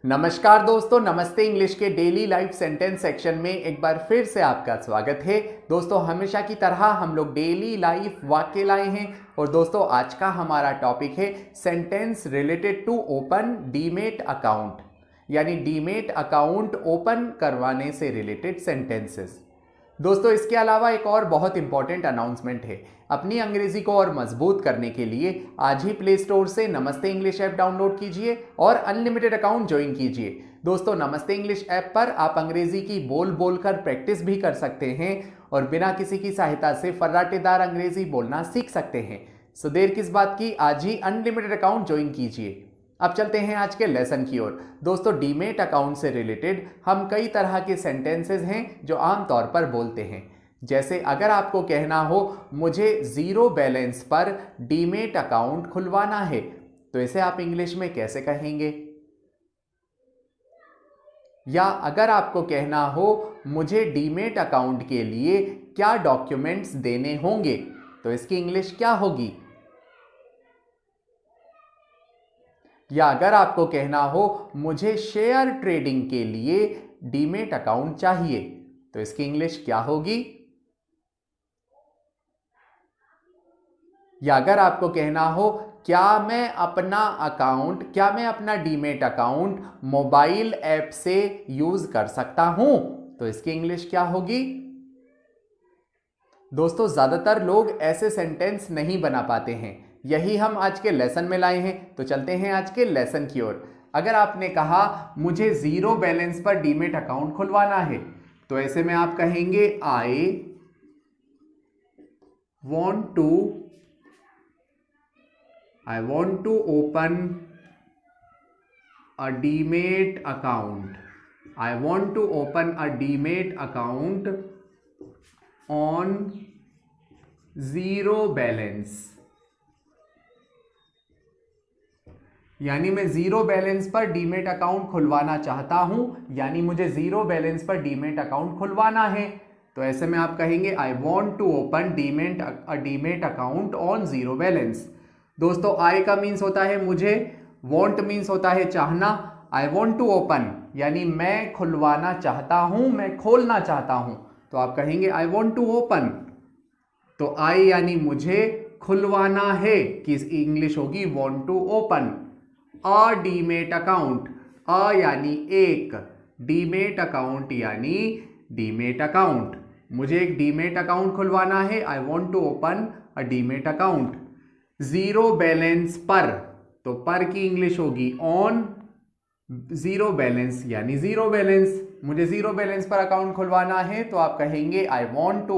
नमस्कार दोस्तों, नमस्ते इंग्लिश के डेली लाइफ सेंटेंस सेक्शन में एक बार फिर से आपका स्वागत है। दोस्तों, हमेशा की तरह हम लोग डेली लाइफ वाक्य लाए हैं और दोस्तों आज का हमारा टॉपिक है sentence related to open demat account, यानी डीमेट अकाउंट ओपन करवाने से रिलेटेड सेंटेंसेस। दोस्तों, इसके अलावा एक और बहुत इंपॉर्टेंट अनाउंसमेंट है। अपनी अंग्रेजी को और मजबूत करने के लिए आज ही प्ले स्टोर से नमस्ते इंग्लिश ऐप डाउनलोड कीजिए और अनलिमिटेड अकाउंट ज्वाइन कीजिए। दोस्तों, नमस्ते इंग्लिश ऐप पर आप अंग्रेजी की बोल बोलकर प्रैक्टिस भी कर सकते हैं और बिना किसी की सहायता से फर्राटेदार अंग्रेजी बोलना सीख सकते हैं। सो देर किस बात की, आज ही अनलिमिटेड अकाउंट ज्वाइन कीजिए। अब चलते हैं आज के लेसन की ओर। दोस्तों, डीमेट अकाउंट से रिलेटेड हम कई तरह के सेंटेंसेस हैं जो आमतौर पर बोलते हैं। जैसे अगर आपको कहना हो मुझे जीरो बैलेंस पर डीमेट अकाउंट खुलवाना है, तो इसे आप इंग्लिश में कैसे कहेंगे? या अगर आपको कहना हो मुझे डीमेट अकाउंट के लिए क्या डॉक्यूमेंट्स देने होंगे, तो इसकी इंग्लिश क्या होगी? या अगर आपको कहना हो मुझे शेयर ट्रेडिंग के लिए डीमेट अकाउंट चाहिए, तो इसकी इंग्लिश क्या होगी? या अगर आपको कहना हो क्या मैं अपना डीमेट अकाउंट मोबाइल ऐप से यूज कर सकता हूं, तो इसकी इंग्लिश क्या होगी? दोस्तों, ज्यादातर लोग ऐसे सेंटेंस नहीं बना पाते हैं, यही हम आज के लेसन में लाए हैं। तो चलते हैं आज के लेसन की ओर। अगर आपने कहा मुझे जीरो बैलेंस पर डीमेट अकाउंट खुलवाना है, तो ऐसे में आप कहेंगे I want to open a demat account. I want to open a demat account on zero balance. यानी मैं जीरो बैलेंस पर डीमेट अकाउंट खुलवाना चाहता हूं, यानी मुझे जीरो बैलेंस पर डीमेट अकाउंट खुलवाना है। तो ऐसे में आप कहेंगे I want to open demat account on zero balance. दोस्तों, आई का मीन्स होता है मुझे, वॉन्ट मीन्स होता है चाहना। आई वॉन्ट टू ओपन यानी मैं खुलवाना चाहता हूं, मैं खोलना चाहता हूं, तो आप कहेंगे आई वॉन्ट टू ओपन। तो आई यानी मुझे, खुलवाना है कि इंग्लिश होगी want to open a demat account. A यानी एक, डीमेट अकाउंट यानी डीमेट अकाउंट। मुझे एक डीमेट अकाउंट खुलवाना है, I want to open a demat account. Zero balance पर, तो पर की इंग्लिश होगी ऑन। जीरो बैलेंस यानी जीरो बैलेंस, मुझे जीरो बैलेंस पर अकाउंट खुलवाना है, तो आप कहेंगे I want to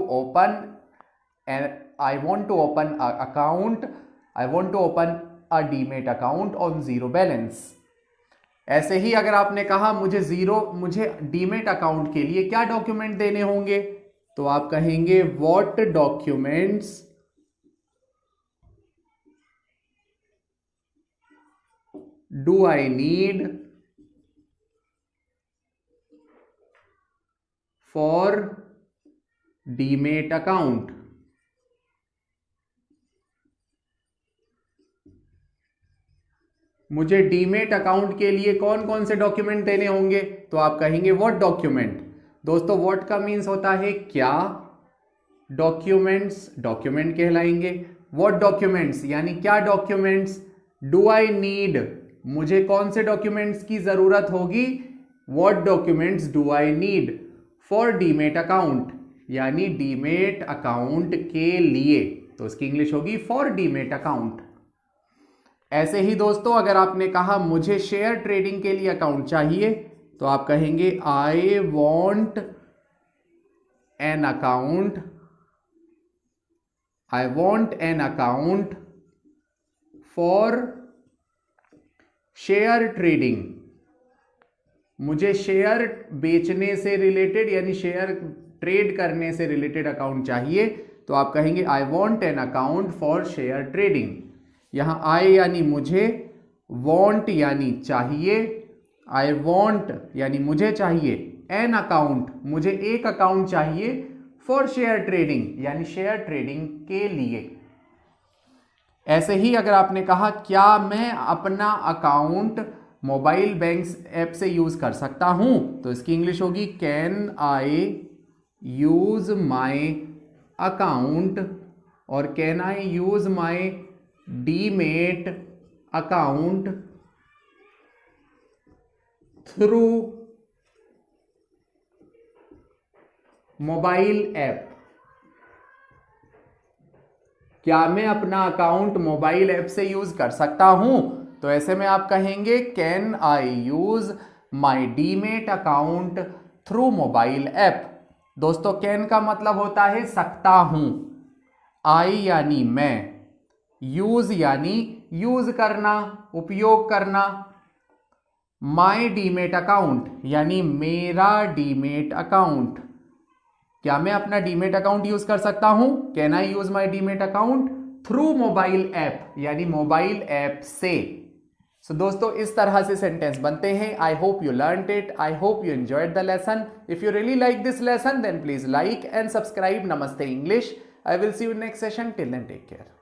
open a demat account on zero balance. ऐसे ही अगर आपने कहा मुझे डीमेट अकाउंट के लिए क्या डॉक्यूमेंट देने होंगे, तो आप कहेंगे what documents do I need for demat account. मुझे डीमेट अकाउंट के लिए कौन कौन से डॉक्यूमेंट देने होंगे, तो आप कहेंगे व्हाट डॉक्यूमेंट। दोस्तों, व्हाट का मीन्स होता है क्या, डॉक्यूमेंट्स डॉक्यूमेंट कहलाएंगे। व्हाट डॉक्यूमेंट्स यानी क्या डॉक्यूमेंट्स। डू आई नीड, मुझे कौन से डॉक्यूमेंट्स की जरूरत होगी। What documents do I need for demat account, यानी डीमेट अकाउंट के लिए, तो उसकी इंग्लिश होगी फॉर डीमेट अकाउंट। ऐसे ही दोस्तों, अगर आपने कहा मुझे शेयर ट्रेडिंग के लिए अकाउंट चाहिए, तो आप कहेंगे I want an account for share trading. मुझे शेयर बेचने से रिलेटेड यानी शेयर ट्रेड करने से रिलेटेड अकाउंट चाहिए, तो आप कहेंगे I want an account for share trading. यहां आई यानी मुझे, वॉन्ट यानी चाहिए, आई वॉन्ट यानी मुझे चाहिए, एन अकाउंट मुझे एक अकाउंट चाहिए, फॉर शेयर ट्रेडिंग यानी शेयर ट्रेडिंग के लिए। ऐसे ही अगर आपने कहा क्या मैं अपना अकाउंट मोबाइल बैंक ऐप से यूज कर सकता हूं, तो इसकी इंग्लिश होगी can I use my account, और can I use my demat account through mobile app. क्या मैं अपना अकाउंट मोबाइल ऐप से यूज कर सकता हूं? तो ऐसे में आप कहेंगे can I use my demat account through mobile app. दोस्तों कैन का मतलब होता है सकता हूं, आई यानी मैं, यूज यानी यूज करना, उपयोग करना, माई डीमेट अकाउंट यानी मेरा डीमेट अकाउंट। क्या मैं अपना डीमेट अकाउंट यूज कर सकता हूं? Can I use my demat account through mobile app, यानी मोबाइल ऐप से। सो दोस्तों इस तरह से सेंटेंस बनते हैं। I hope you learned it, I hope you enjoyed the lesson. If you really like this lesson then please like and subscribe Namaste English. I will see you next session, till then take care.